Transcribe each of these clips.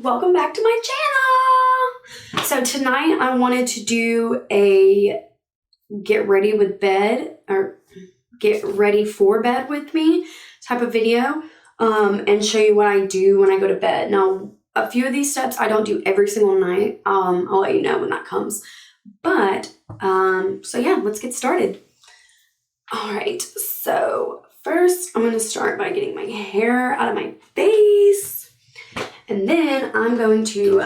welcome back to my channel. So tonight I wanted to do a get ready with bed or get ready for bed with me type of video and show you what I do when I go to bed. Now, a few of these steps I don't do every single night. I'll let you know when that comes. But, so yeah, let's get started. All right, so first I'm going to start by getting my hair out of my face. And then I'm going to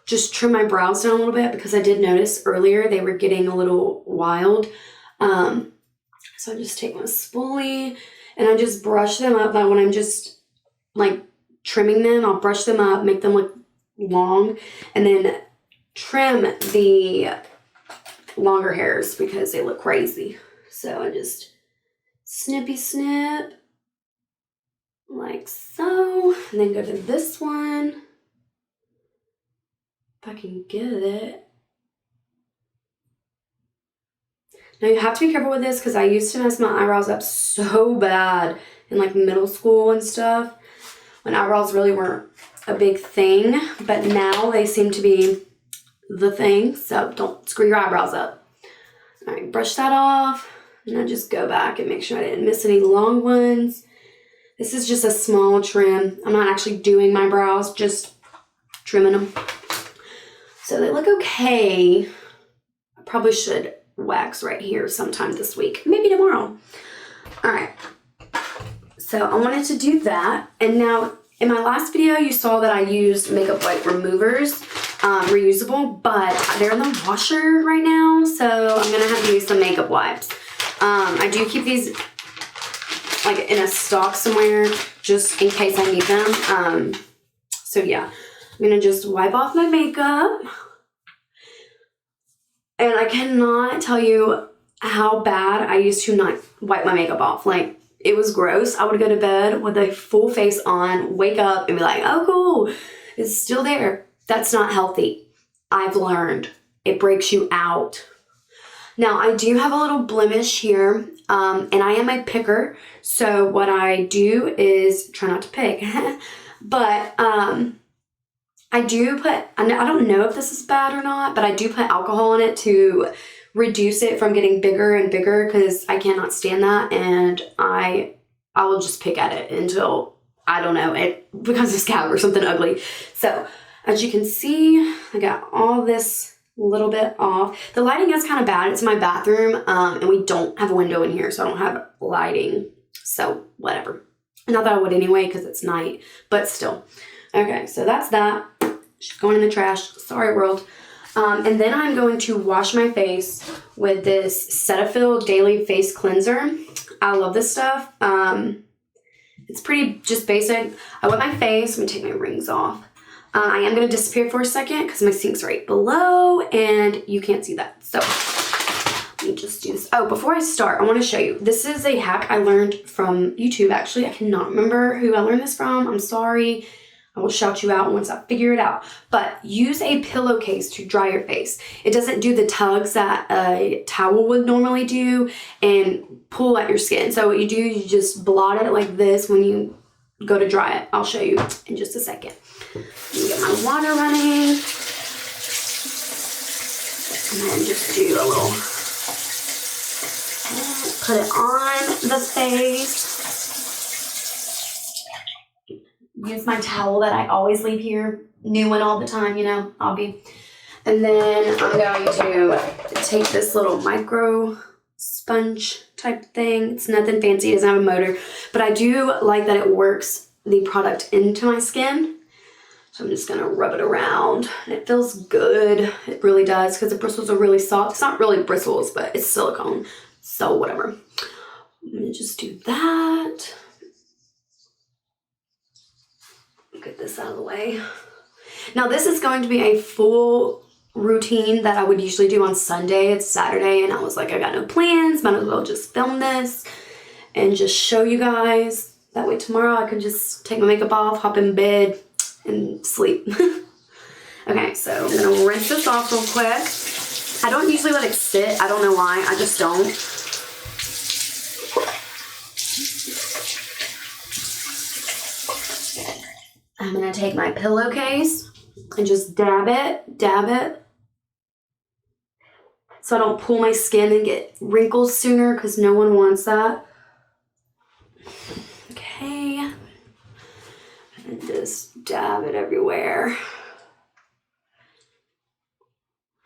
just trim my brows down a little bit because I did notice earlier they were getting a little wild. So I just take my spoolie and I just brush them up. Like when I'm just like trimming them, I'll brush them up, make them look long, and then trim the longer hairs because they look crazy. So I just snippy snip like so, and then go to this one if I can get it. Now you have to be careful with this because I used to mess my eyebrows up so bad in like middle school and stuff when eyebrows really weren't a big thing, but now they seem to be the thing, so don't screw your eyebrows up. All right, brush that off, and I just go back and make sure I didn't miss any long ones. This is just a small trim. I'm not actually doing my brows, just trimming them. So they look okay. I probably should wax right here sometime this week, maybe tomorrow. All right, so I wanted to do that. And now in my last video, you saw that I used makeup wipe removers, reusable, but they're in the washer right now. So I'm gonna have to use some makeup wipes. I do keep these like in a stock somewhere just in case I need them. So yeah, I'm gonna just wipe off my makeup. And I cannot tell you how bad I used to not wipe my makeup off. Like, it was gross. I would go to bed with a full face on, wake up and be like, oh cool, it's still there. That's not healthy. I've learned. It breaks you out. Now, I do have a little blemish here, and I am a picker. So what I do is try not to pick. But I do put, I don't know if this is bad or not, but I do put alcohol in it to reduce it from getting bigger and bigger because I cannot stand that. And I will just pick at it until, I don't know, it becomes a scab or something ugly. So as you can see, I got all this little bit off. The lighting is kind of bad. It's my bathroom, and we don't have a window in here, so I don't have lighting. So whatever. Not that I would anyway because it's night, but still. Okay, so that's that. She's going in the trash. Sorry, world. And then I'm going to wash my face with this Cetaphil Daily Face Cleanser. I love this stuff. It's pretty just basic. I wet my face. I'm going to take my rings off. I am going to disappear for a second because my sink's right below and you can't see that. So let me just do this. Oh, before I start, I want to show you. This is a hack I learned from YouTube, actually. I cannot remember who I learned this from. I'm sorry. I will shout you out once I figure it out. But use a pillowcase to dry your face. It doesn't do the tugs that a towel would normally do and pull at your skin. So what you do, you just blot it like this when you go to dry it. I'll show you in just a second. Let me get my water running. And then just do a little, put it on the face. Use my towel that I always leave here. New one all the time, you know, Obby. And then I'm going to take this little micro sponge type thing. It's nothing fancy, it doesn't have a motor. But I do like that it works the product into my skin. So I'm just gonna rub it around. And it feels good. It really does, because the bristles are really soft. It's not really bristles, but it's silicone. So whatever. I'm gonna just do that. Get this out of the way. Now this is going to be a full routine that I would usually do on Sunday. It's Saturday and I was like, I got no plans, might as well just film this and just show you guys. That way tomorrow I can just take my makeup off, hop in bed and sleep. Okay, so I'm gonna rinse this off real quick. I don't usually let it sit. I don't know why, I just don't. I'm gonna take my pillowcase and just dab it. So I don't pull my skin and get wrinkles sooner because no one wants that. Okay. And just dab it everywhere.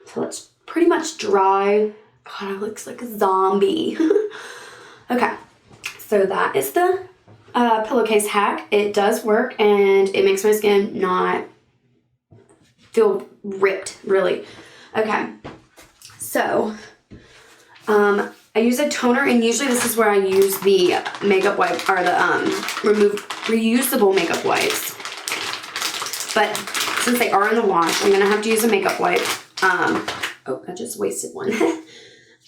So it's pretty much dry. God, it looks like a zombie. Okay, so that is the pillowcase hack. It does work and it makes my skin not feel ripped, really. Okay, so I use a toner, and usually this is where I use the makeup wipe, or the reusable makeup wipes. But since they are in the wash, I'm gonna have to use a makeup wipe. Oh, I just wasted one.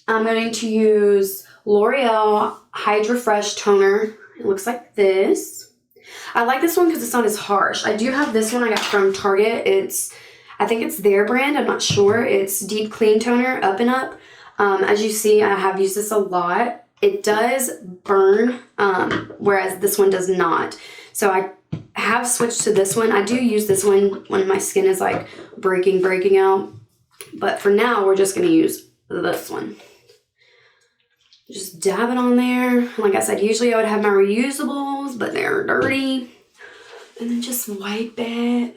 I'm going to use L'Oreal Hydra Fresh Toner. It looks like this. I like this one because it's not as harsh. I do have this one I got from Target. I think it's their brand. I'm not sure. It's Deep Clean Toner, Up and Up. As you see, I have used this a lot. It does burn, whereas this one does not. So I have switched to this one. I do use this one when my skin is like breaking out. But for now, we're just going to use this one. Just dab it on there. Like I said, usually I would have my reusables, but they're dirty. And then just wipe it.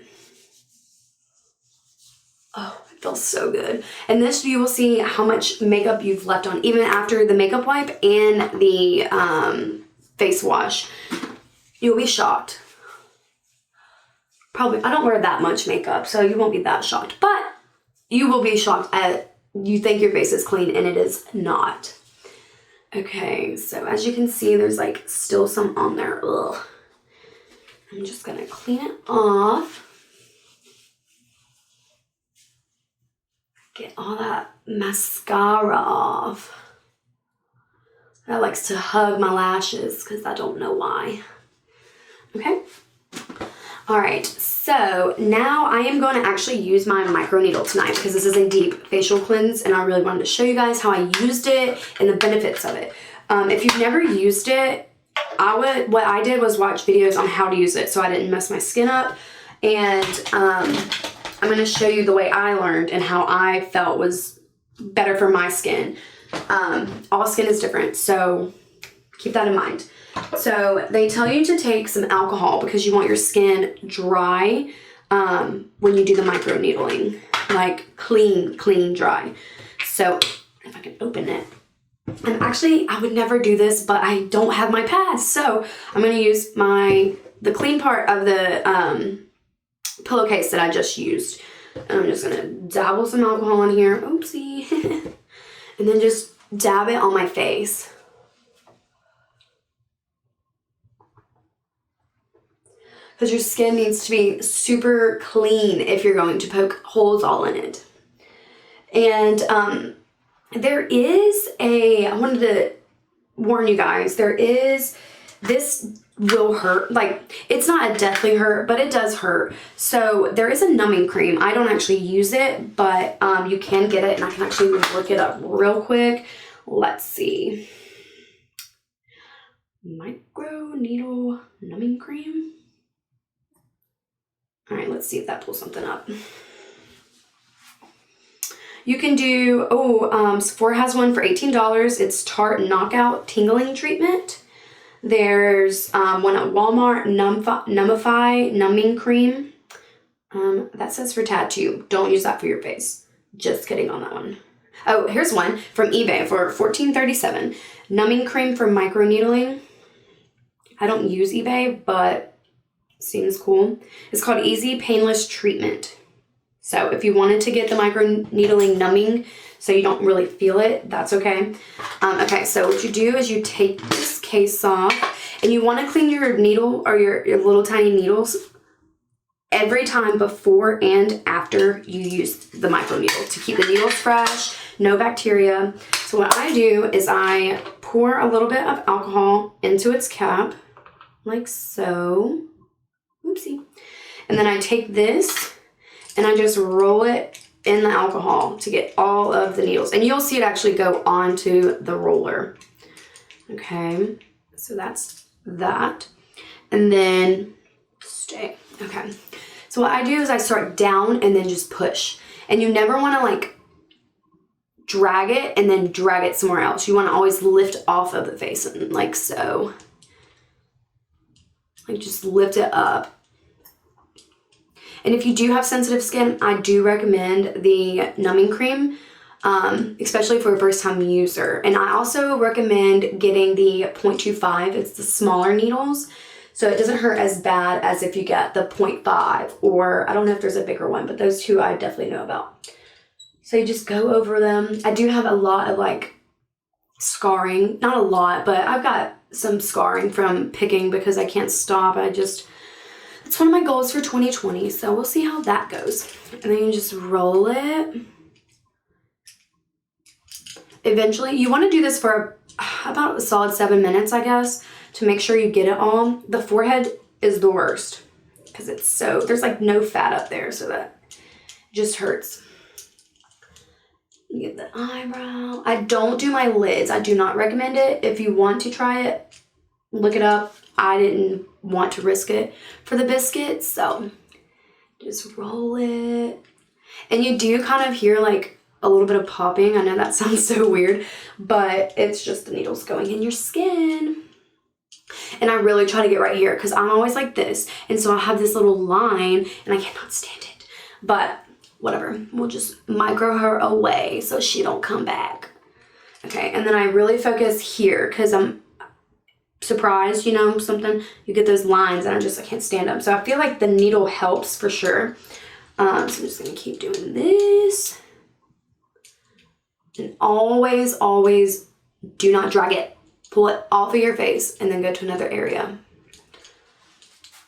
Oh, it feels so good. And this, you will see how much makeup you've left on, even after the makeup wipe and the face wash. You'll be shocked. Probably, I don't wear that much makeup, so you won't be that shocked. But you will be shocked at, you think your face is clean and it is not. Okay, so as you can see, there's like still some on there. Ugh. I'm just gonna clean it off. Get all that mascara off. That likes to hug my lashes because I don't know why. Okay. All right, so now I am going to actually use my micro needle tonight because this is a deep facial cleanse and I really wanted to show you guys how I used it and the benefits of it. If you've never used it, what I did was watch videos on how to use it so I didn't mess my skin up. And I'm going to show you the way I learned and how I felt was better for my skin. All skin is different, so keep that in mind. So they tell you to take some alcohol because you want your skin dry when you do the micro needling, like clean dry. So if I can open it, and actually I would never do this, but I don't have my pads, so I'm going to use the clean part of the pillowcase that I just used. And I'm just going to dabble some alcohol in here, oopsie, and then just dab it on my face. Because your skin needs to be super clean if you're going to poke holes all in it. And there is I wanted to warn you guys, this will hurt. Like, it's not a deathly hurt, but it does hurt. So there is a numbing cream. I don't actually use it, but you can get it, and I can actually look it up real quick. Let's see. Micro needle numbing cream. All right, let's see if that pulls something up. You can do, Sephora has one for $18. It's Tarte Knockout Tingling Treatment. There's one at Walmart, Numbify Numbing Cream. That says for tattoo. Don't use that for your face. Just kidding on that one. Oh, here's one from eBay for $14.37. Numbing Cream for microneedling. I don't use eBay, but seems cool. It's called Easy Painless Treatment. So if you wanted to get the microneedling numbing so you don't really feel it, that's okay. Okay, so what you do is you take this case off, and you want to clean your needle or your little tiny needles every time before and after you use the microneedle to keep the needles fresh, no bacteria. So what I do is I pour a little bit of alcohol into its cap, like so. Oopsie. And then I take this and I just roll it in the alcohol to get all of the needles. And you'll see it actually go onto the roller. Okay, so that's that. And then Stay. Okay. So what I do is I start down and then just push. And you never want to like drag it and then drag it somewhere else. You want to always lift off of the face and like so. Like just lift it up. And if you do have sensitive skin, I do recommend the numbing cream, especially for a first time user. And I also recommend getting the 0.25. It's the smaller needles. So it doesn't hurt as bad as if you get the 0.5, or I don't know if there's a bigger one, but those two I definitely know about. So you just go over them. I do have a lot of like scarring, not a lot, but I've got some scarring from picking because I can't stop. It's one of my goals for 2020, so we'll see how that goes. And then you just roll it. Eventually, you want to do this for about a solid 7 minutes, I guess, to make sure you get it all. The forehead is the worst because there's like no fat up there, so that just hurts. Get the eyebrow. I don't do my lids. I do not recommend it. If you want to try it, look it up. I didn't want to risk it for the biscuit, so just roll it. And you do kind of hear like a little bit of popping. I know that sounds so weird, but it's just the needles going in your skin. And I really try to get right here because I'm always like this. And so I have this little line and I cannot stand it. But whatever, we'll just micro her away so she don't come back. Okay, and then I really focus here because I'm surprised, something, you get those lines and I can't stand them. So I feel like the needle helps for sure. So I'm just gonna keep doing this. And always, always do not drag it. Pull it off of your face and then go to another area.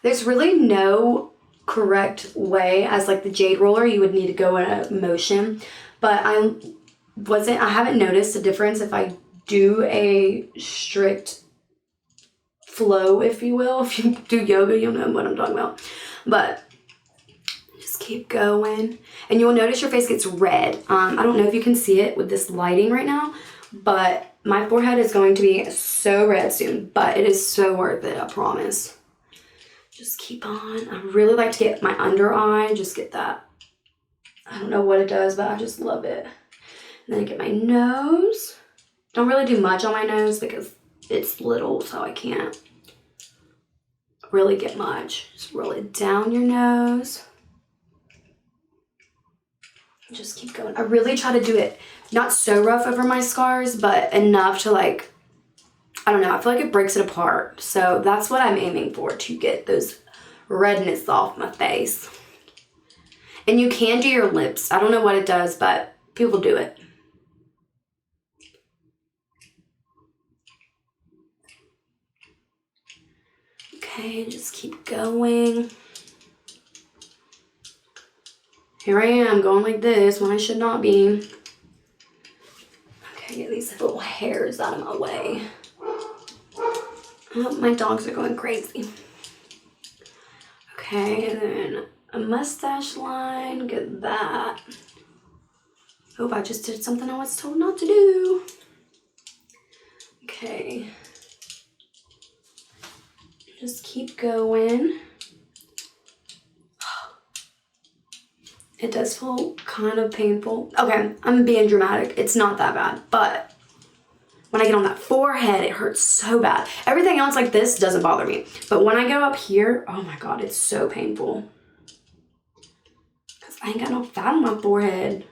There's really no correct way as like the jade roller. You would need to go in a motion, but I haven't noticed a difference if I do a strict flow, if you will. If you do yoga, you'll know what I'm talking about. But just keep going. And you'll notice your face gets red. I don't know if you can see it with this lighting right now, but my forehead is going to be so red soon. But it is so worth it, I promise. Just keep on. I really like to get my under eye. Just get that. I don't know what it does, but I just love it. And then I get my nose. Don't really do much on my nose because it's little, so I can't really get much. Just roll it down your nose. Just keep going. I really try to do it not so rough over my scars, but enough to like, I don't know, I feel like it breaks it apart. So that's what I'm aiming for, to get those redness off my face. And you can do your lips. I don't know what it does, but people do it. Okay, just keep going. Here I am going like this when I should not be. Okay, get these little hairs out of my way. Oh, my dogs are going crazy. Okay, and then a mustache line, get that. Oh, I just did something I was told not to do. Okay. Just keep going. It does feel kind of painful. Okay, I'm being dramatic. It's not that bad, but when I get on that forehead, it hurts so bad. Everything else like this doesn't bother me. But when I go up here, oh my God, it's so painful. Because I ain't got no fat on my forehead.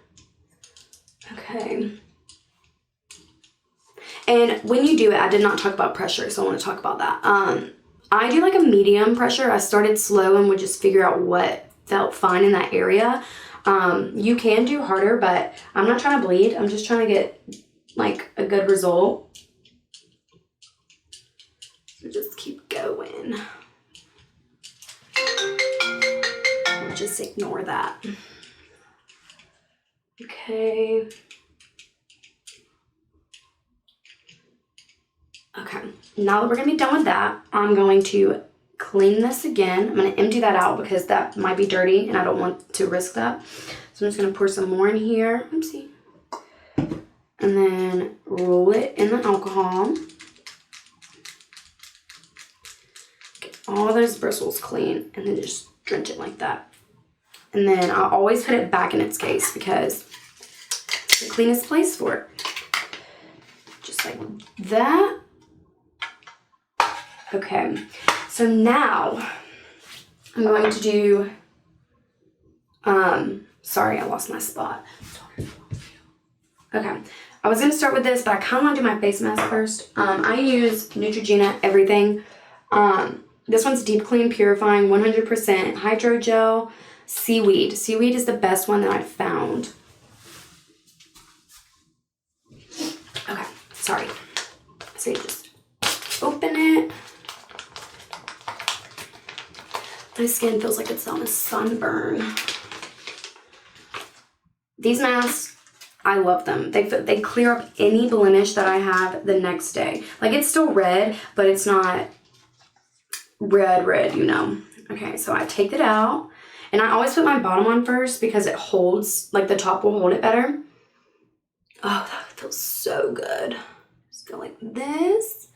Okay. And when you do it, I did not talk about pressure, so I want to talk about that. I do like a medium pressure. I started slow and would just figure out what felt fine in that area. You can do harder, but I'm not trying to bleed. I'm just trying to get like a good result. So just keep going. Just ignore that. Okay. Okay, now that we're gonna be done with that, I'm going to clean this again. I'm gonna empty that out because that might be dirty and I don't want to risk that. So I'm just gonna pour some more in here. Oopsie. And then roll it in the alcohol. Get all those bristles clean and then just drench it like that. And then I'll always put it back in its case because it's the cleanest place for it. Just like that. Okay, so now I'm going to do, sorry, I lost my spot. Okay, I was going to start with this, but I kind of want to do my face mask first. I use Neutrogena Everything. This one's Deep Clean Purifying 100% Hydrogel Seaweed. Seaweed is the best one that I've found. Okay, sorry. So you just open it. My skin feels like it's on a sunburn. These masks, I love them. They clear up any blemish that I have the next day. Like, it's still red, but it's not red, you know. Okay, so I take it out. And I always put my bottom on first because it holds, like the top will hold it better. Oh, that feels so good. Just go like this.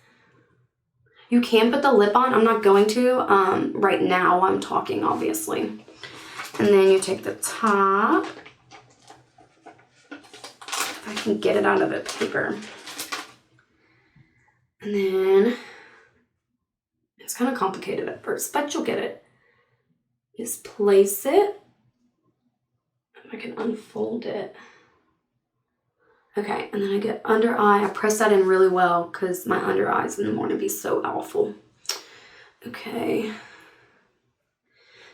You can put the lip on. I'm not going to right now while I'm talking, obviously. And then you take the top. If I can get it out of the paper. And then, it's kind of complicated at first, but you'll get it. Just place it. I can unfold it. Okay, and then I get under eye. I press that in really well because my under eyes in the morning be so awful. Okay.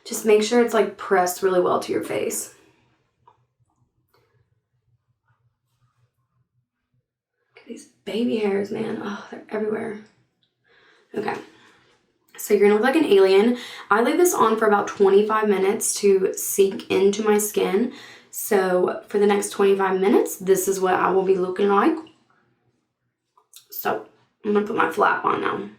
Just make sure it's like pressed really well to your face. Okay, these baby hairs, man. Oh, they're everywhere. Okay. So you're gonna look like an alien. I leave this on for about 25 minutes to sink into my skin. So for the next 25 minutes, this is what I will be looking like. So I'm gonna put my flap on now.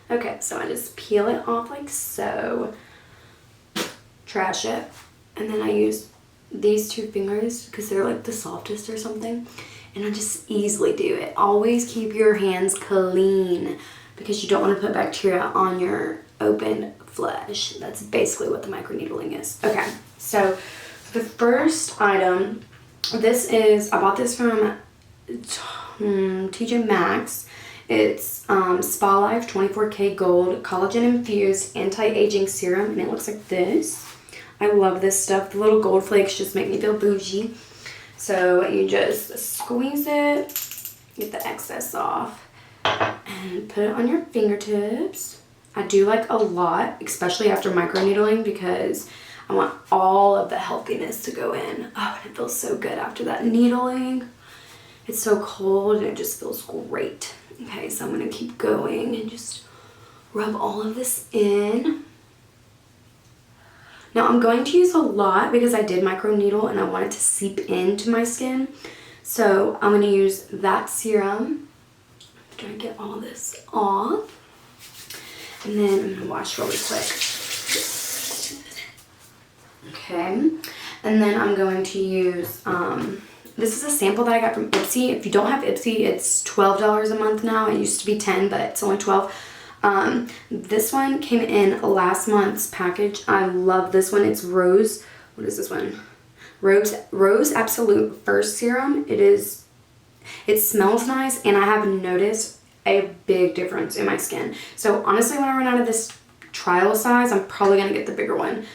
Okay, so I just peel it off like so. Trash it. And then I use these two fingers because they're like the softest or something. And I just easily do it. Always keep your hands clean because you don't want to put bacteria on your open flesh. That's basically what the microneedling is. Okay, so the first item, this is, I bought this from TJ Maxx. It's Spa Life 24K Gold Collagen Infused Anti-Aging Serum, and it looks like this. I love this stuff. The little gold flakes just make me feel bougie. So you just squeeze it, get the excess off, and put it on your fingertips. I do like a lot, especially after microneedling, because I want all of the healthiness to go in. Oh, and it feels so good after that needling. It's so cold and it just feels great. Okay, so I'm gonna keep going and just rub all of this in. Now I'm going to use a lot because I did microneedle and I want it to seep into my skin. So I'm gonna use that serum. I'm trying to get all this off. And then I'm gonna wash really quick. Okay, and then I'm going to use, this is a sample that I got from Ipsy. If you don't have Ipsy, it's $12 a month now. It used to be $10, but it's only $12. This one came in last month's package. I love this one. It's Rose. What is this one? Rose Absolute First Serum. It smells nice, and I have noticed a big difference in my skin. So honestly, when I run out of this trial size, I'm probably gonna get the bigger one.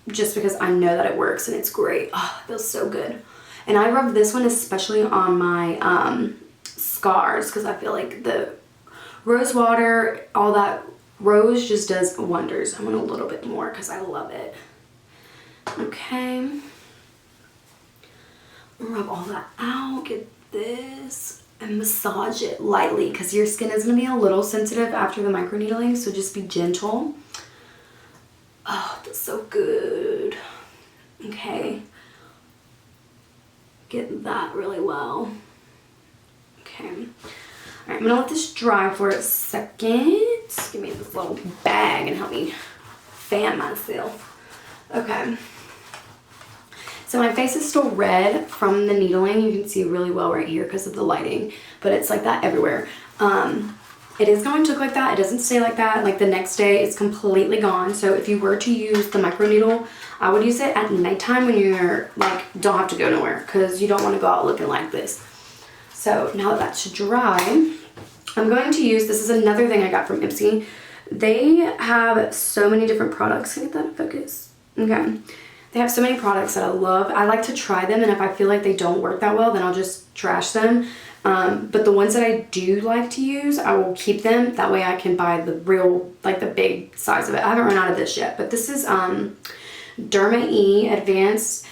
Just because I know that it works and it's great. Oh, it feels so good. And I rub this one especially on my scars because I feel like the rose water, all that rose just does wonders. I want a little bit more because I love it. Okay. Rub all that out, get this, and massage it lightly because your skin is going to be a little sensitive after the microneedling, so just be gentle. Oh, it feels so good. Okay. Get that really well. Okay. Alright, I'm gonna let this dry for a second. Give me this little bag and help me fan myself. Okay. So my face is still red from the needling. You can see really well right here because of the lighting, but it's like that everywhere. It is going to look like that. It doesn't stay like that. Like the next day, it's completely gone. So if you were to use the micro needle, I would use it at nighttime when you're like, don't have to go nowhere because you don't want to go out looking like this. So now that that's dry, I'm going to use, this is another thing I got from Ipsy. They have so many different products. Can I get that in focus? Okay. They have so many products that I love. I like to try them, and if I feel like they don't work that well, then I'll just trash them. But the ones that I do like to use, I will keep them. That way I can buy the real, like the big size of it. I haven't run out of this yet, but this is Derma E Advanced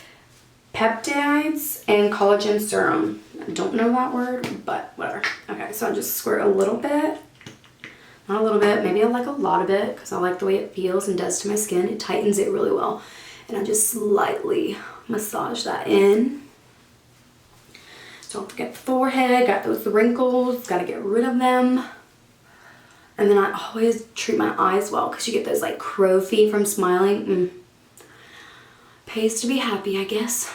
Peptides and Collagen Serum. I don't know that word, but whatever. Okay, so I just squirt a little bit. Not a little bit, maybe like a lot of it, because I like the way it feels and does to my skin. It tightens it really well. And I just slightly massage that in. Don't forget the forehead, got those wrinkles, gotta get rid of them. And then I always treat my eyes well because you get those like crow feet from smiling. Pays to be happy, I guess.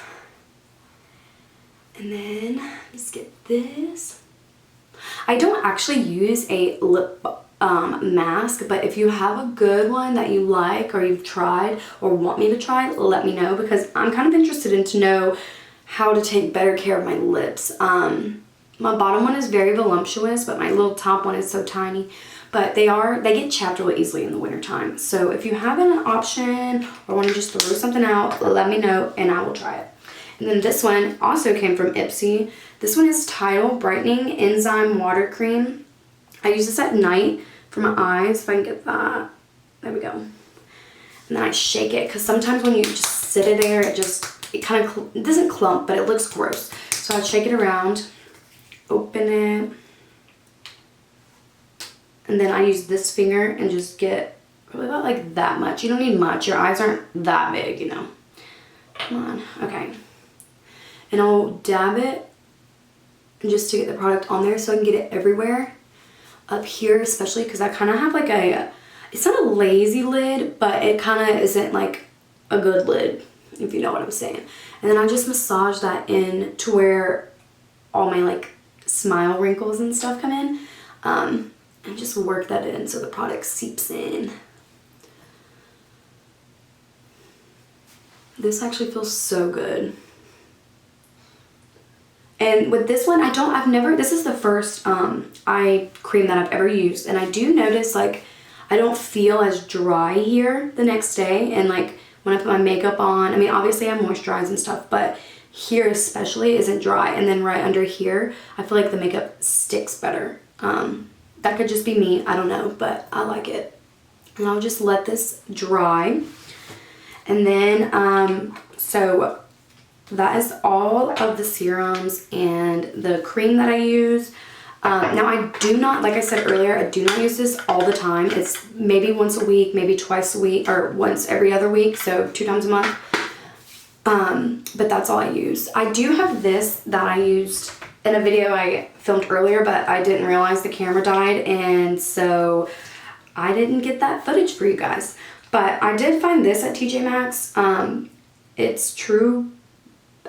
And then just get this. I don't actually use a lip mask, but if you have a good one that you like or you've tried or want me to try, let me know because I'm kind of interested in to know how to take better care of my lips. My bottom one is very voluptuous, but my little top one is so tiny. But they get chapped really easily in the wintertime. So if you have an option or want to just throw something out, let me know and I will try it. And then this one also came from Ipsy. This one is Tidal Brightening Enzyme Water Cream. I use this at night for my eyes, if I can get that. There we go. And then I shake it, because sometimes when you just sit it there, it kind of, it doesn't clump, but it looks gross. So I shake it around, open it, and then I use this finger and just get probably about like that much. You don't need much. Your eyes aren't that big, you know. Come on. Okay. And I'll dab it just to get the product on there so I can get it everywhere. Up here especially because I kind of have like it's not a lazy lid, but it kind of isn't like a good lid, if you know what I'm saying. And then I just massage that in to where all my like smile wrinkles and stuff come in. And just work that in so the product seeps in. This actually feels so good. And with this one, this is the first eye cream that I've ever used. And I do notice like I don't feel as dry here the next day. And like when I put my makeup on, I mean, obviously I moisturize and stuff, but here especially isn't dry. And then right under here, I feel like the makeup sticks better. That could just be me, I don't know, but I like it. And I'll just let this dry. And then, so that is all of the serums and the cream that I use. Now I do not, like I said earlier, I do not use this all the time. It's maybe once a week, maybe twice a week, or once every other week, so 2 times a month. But that's all I use. I do have this that I used in a video I filmed earlier, but I didn't realize the camera died, and so I didn't get that footage for you guys. But I did find this at TJ Maxx. It's True,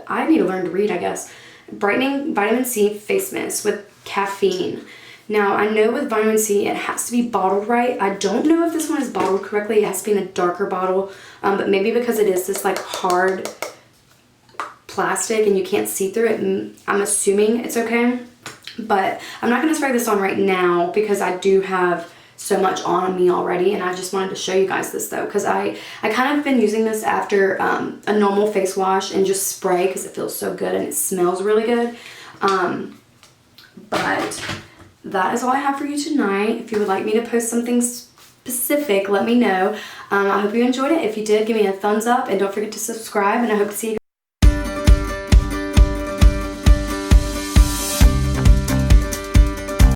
I need to learn to read, I guess. Brightening Vitamin C Face Mist with caffeine. Now, I know with vitamin C, it has to be bottled right. I don't know if this one is bottled correctly. It has to be in a darker bottle, but maybe because it is this like hard plastic and you can't see through it, I'm assuming it's okay. But I'm not going to spray this on right now because I do have so much on me already, and I just wanted to show you guys this though, because I kind of been using this after a normal face wash and just spray because it feels so good and it smells really good. But that is all I have for you tonight. If you would like me to post something specific, let me know. I hope you enjoyed it. If you did, give me a thumbs up and don't forget to subscribe, and I hope to see you